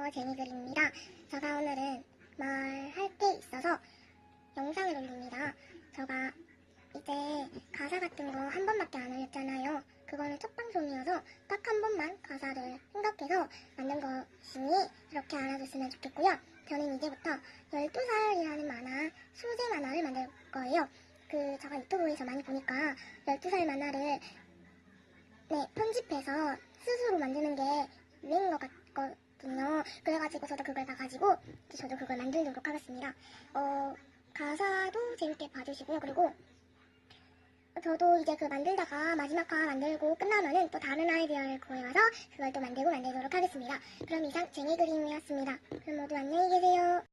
안녕하세요. 제니글입니다. 제가 오늘은 말할 게 있어서 영상을 올립니다. 제가 이제 가사 같은 거 한 번밖에 안 올렸잖아요. 그거는 첫 방송이어서 딱 한 번만 가사를 생각해서 만든 것이니 이렇게 알아줬으면 좋겠고요. 저는 이제부터 12살이라는 만화, 소재 만화를 만들 거예요. 제가 유튜브에서 많이 보니까 12살 만화를 편집해서 스스로 만드는 게 유행인 것 같거든요. 그래가지고 저도 그걸 봐가지고 저도 그걸 만들도록 하겠습니다. 가사도 재밌게 봐주시고요. 그리고 저도 이제 그 만들다가 마지막 화 만들고 끝나면은 또 다른 아이디어를 구해와서 그걸 또 만들도록 하겠습니다. 그럼 이상 제니그림이었습니다. 그럼 모두 안녕히 계세요.